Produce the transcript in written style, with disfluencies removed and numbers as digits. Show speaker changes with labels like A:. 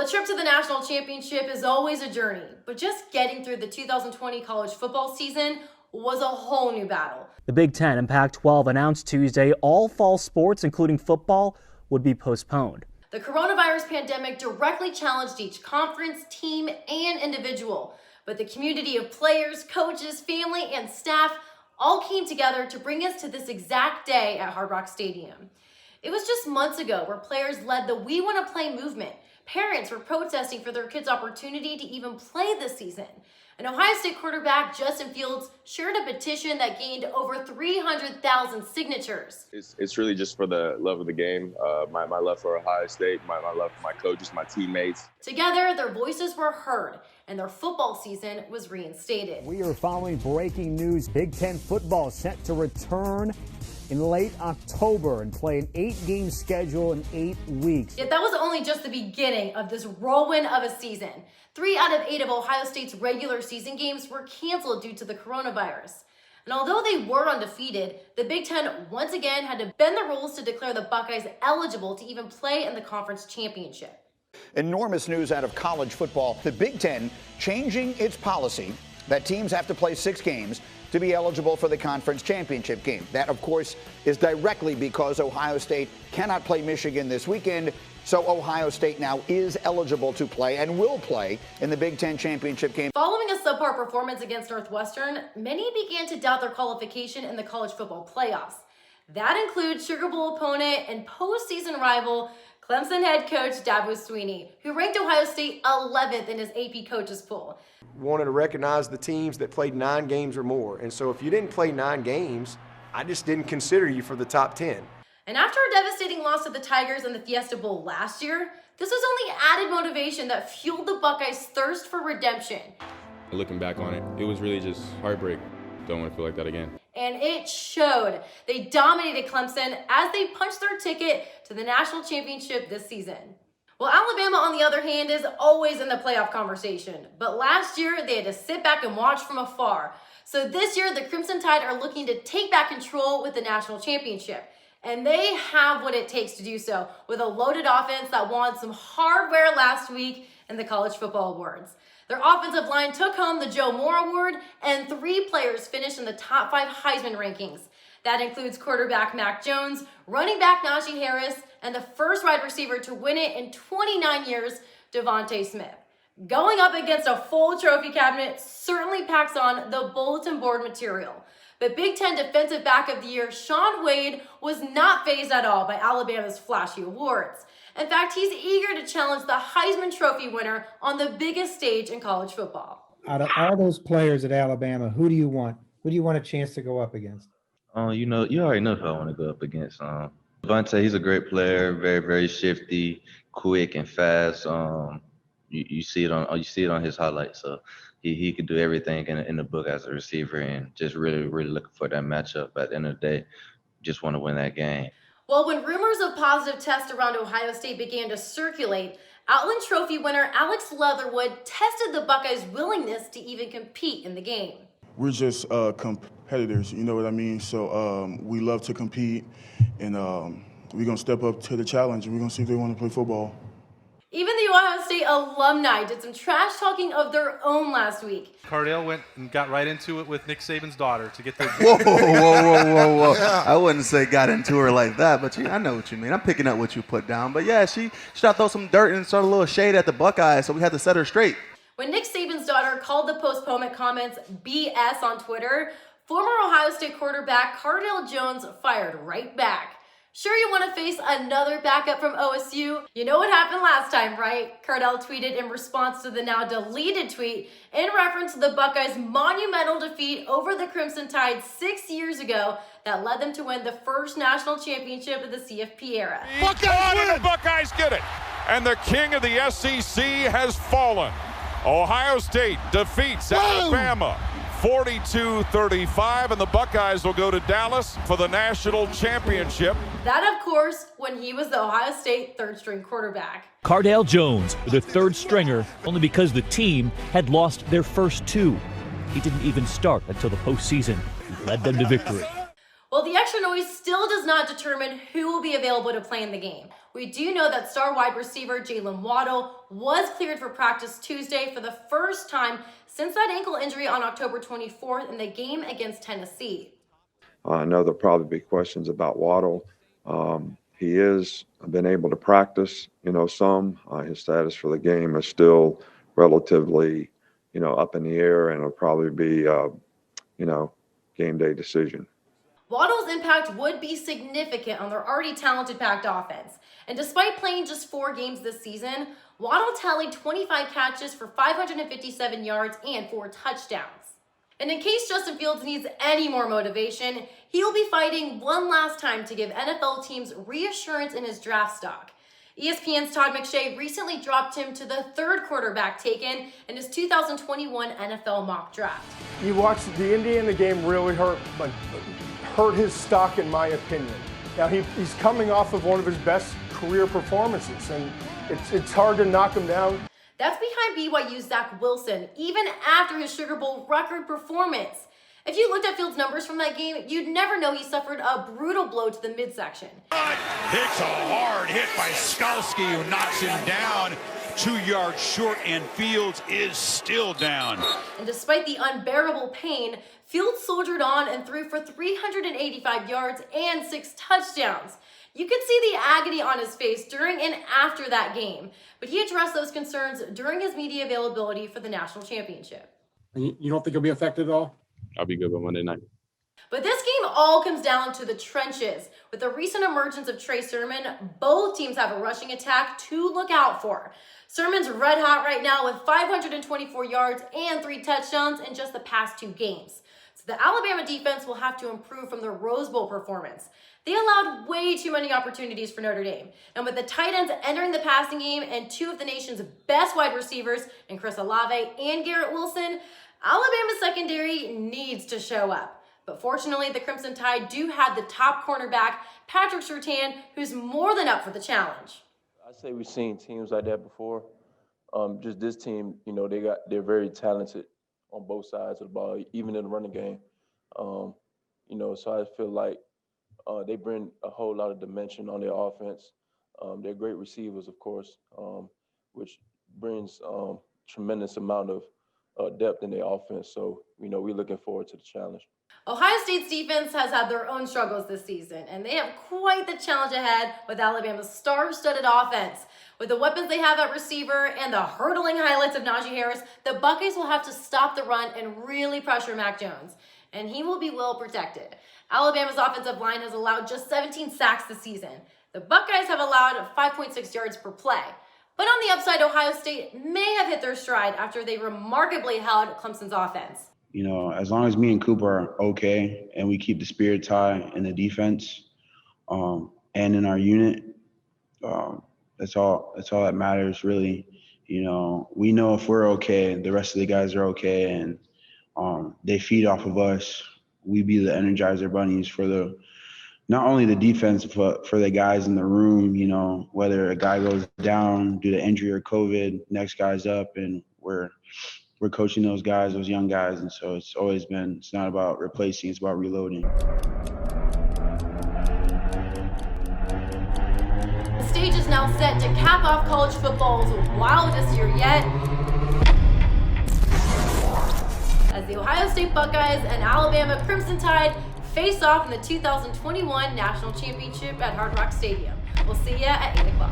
A: Well, a trip to the national championship is always a journey, but just getting through the 2020 college football season was a whole new battle.
B: The Big Ten and Pac-12 announced Tuesday all fall sports, including football, would be postponed.
A: The coronavirus pandemic directly challenged each conference, team, and individual, but the community of players, coaches, family, and staff all came together to bring us to this exact day at Hard Rock Stadium. It was just months ago where players led the We Want to Play movement. Parents were protesting for their kids' opportunity to even play this season. And Ohio State quarterback Justin Fields shared a petition that gained over 300,000 signatures.
C: It's really just for the love of the game, my love for Ohio State, my love for my coaches, my teammates.
A: Together, their voices were heard, and their football season was reinstated.
D: We are following breaking news. Big Ten football set to return in late October and play an 8-game schedule in 8 weeks.
A: Yet that was only just the beginning of this whirlwind of a season. 3 out of 8 of Ohio State's regular season games were canceled due to the coronavirus. And although they were undefeated, the Big Ten once again had to bend the rules to declare the Buckeyes eligible to even play in the conference championship.
E: Enormous news out of college football. The Big Ten changing its policy that teams have to play 6 games to be eligible for the conference championship game. That, of course, is directly because Ohio State cannot play Michigan this weekend. So Ohio State now is eligible to play and will play in the Big Ten championship game.
A: Following a subpar performance against Northwestern, many began to doubt their qualification in the college football playoffs. That includes Sugar Bowl opponent and postseason rival Clemson head coach Dabo Swinney, who ranked Ohio State 11th in his AP coaches poll.
F: Wanted to recognize the teams that played 9 games or more. And so if you didn't play 9 games, I just didn't consider you for the top 10.
A: And after a devastating loss to the Tigers in the Fiesta Bowl last year, this was only added motivation that fueled the Buckeyes' thirst for redemption.
G: Looking back on it, it was really just heartbreak. Don't want to feel like that again.
A: And it showed. They dominated Clemson as they punched their ticket to the national championship this season. Well, Alabama, on the other hand, is always in the playoff conversation. But last year, they had to sit back and watch from afar. So this year, the Crimson Tide are looking to take back control with the national championship. And they have what it takes to do so with a loaded offense that won some hardware last week in the College Football Awards. Their offensive line took home the Joe Moore Award, and 3 players finished in the top 5 Heisman rankings. That includes quarterback Mac Jones, running back Najee Harris, and the first wide receiver to win it in 29 years, Devontae Smith. Going up against a full trophy cabinet certainly packs on the bulletin board material. But Big Ten Defensive Back of the Year Shaun Wade was not fazed at all by Alabama's flashy awards. In fact, he's eager to challenge the Heisman Trophy winner on the biggest stage in college football.
H: Out of all those players at Alabama, who do you want? Who do you want a chance to go up against?
I: You already know who I want to go up against. Devontae, he's a great player, very, very shifty, quick and fast. You see it on his highlights. So he could do everything in the book as a receiver, and just really, really looking for that matchup. At the end of the day, just want to win that game.
A: Well, when rumors of positive tests around Ohio State began to circulate, Outland Trophy winner Alex Leatherwood tested the Buckeyes' willingness to even compete in the game.
J: We're just competitors, you know what I mean? So we love to compete, and we're going to step up to the challenge, and we're going to see if they want to play football.
A: Even the Ohio State alumni did some trash talking of their own last week.
K: Cardale went and got right into it with Nick Saban's daughter to get their...
L: Whoa. I wouldn't say got into her like that, but I know what you mean. I'm picking up what you put down. But yeah, she tried to throw some dirt and start a little shade at the Buckeyes, so we had to set her straight.
A: When Nick Saban's daughter called the postponement comments BS on Twitter, former Ohio State quarterback Cardale Jones fired right back. Sure you want to face another backup from OSU? You know what happened last time, right? Cardale tweeted in response to the now deleted tweet in reference to the Buckeyes' monumental defeat over the Crimson Tide 6 years ago that led them to win the first national championship of the CFP era.
M: The Buckeyes get it, and the king of the SEC has fallen. Ohio State defeats Alabama 42-35, and the Buckeyes will go to Dallas for the national championship.
A: That, of course, when he was the Ohio State third-string quarterback.
N: Cardale Jones, the third stringer, only because the team had lost their first 2. He didn't even start until the postseason. He led them to victory.
A: Well, the extra noise still does not determine who will be available to play in the game. We do know that star wide receiver Jaylen Waddle was cleared for practice Tuesday for the first time since that ankle injury on October 24th in the game against Tennessee.
O: I know there'll probably be questions about Waddle. He has been able to practice, some. His status for the game is still relatively, up in the air, and it'll probably be, game day decision.
A: Waddle's impact would be significant on their already talented packed offense. And despite playing just 4 games this season, Waddle tallied 25 catches for 557 yards and 4 touchdowns. And in case Justin Fields needs any more motivation, he will be fighting one last time to give NFL teams reassurance in his draft stock. ESPN's Todd McShay recently dropped him to the 3rd quarterback taken in his 2021 NFL mock draft.
P: You watched the Indiana game really hurt his stock, in my opinion. Now he's coming off of one of his best career performances, and it's hard to knock him down.
A: That's behind BYU's Zach Wilson, even after his Sugar Bowl record performance. If you looked at Fields' numbers from that game, you'd never know he suffered a brutal blow to the midsection.
Q: It's a hard hit by Skalski, who knocks him down 2 yards short, and Fields is still down.
A: And despite the unbearable pain, Fields soldiered on and threw for 385 yards and 6 touchdowns. You could see the agony on his face during and after that game, but he addressed those concerns during his media availability for the national championship.
R: You don't think he'll be affected at all?
G: I'll be good by Monday night.
A: But this game all comes down to the trenches. With the recent emergence of Trey Sermon, both teams have a rushing attack to look out for. Sermon's red hot right now with 524 yards and 3 touchdowns in just the past 2 games. So the Alabama defense will have to improve from their Rose Bowl performance. They allowed way too many opportunities for Notre Dame. And with the tight ends entering the passing game and 2 of the nation's best wide receivers in Chris Olave and Garrett Wilson, Alabama's secondary needs to show up. But fortunately, the Crimson Tide do have the top cornerback, Patrick Surtain, who's more than up for the challenge.
S: I'd say we've seen teams like that before. Just this team, they're very talented on both sides of the ball, even in the running game. So I feel like they bring a whole lot of dimension on their offense. They're great receivers, of course, which brings tremendous amount of depth in their offense. So, we're looking forward to the challenge.
A: Ohio State's defense has had their own struggles this season, and they have quite the challenge ahead with Alabama's star-studded offense. With the weapons they have at receiver and the hurdling highlights of Najee Harris, the Buckeyes will have to stop the run and really pressure Mac Jones, and he will be well protected. Alabama's offensive line has allowed just 17 sacks this season. The Buckeyes have allowed 5.6 yards per play. But on the upside, Ohio State may have hit their stride after they remarkably held Clemson's offense.
T: As long as me and Cooper are okay and we keep the spirits high in the defense and in our unit, that's all that matters, really. We know if we're okay, the rest of the guys are okay, and they feed off of us. We be the Energizer bunnies for not only the defense, but for the guys in the room. Whether a guy goes down due to injury or COVID, next guy's up, and we're coaching those guys, those young guys. And so it's not about replacing, it's about reloading.
A: The stage is now set to cap off college football's wildest year yet, as the Ohio State Buckeyes and Alabama Crimson Tide face off in the 2021 National Championship at Hard Rock Stadium. We'll see ya at 8 o'clock.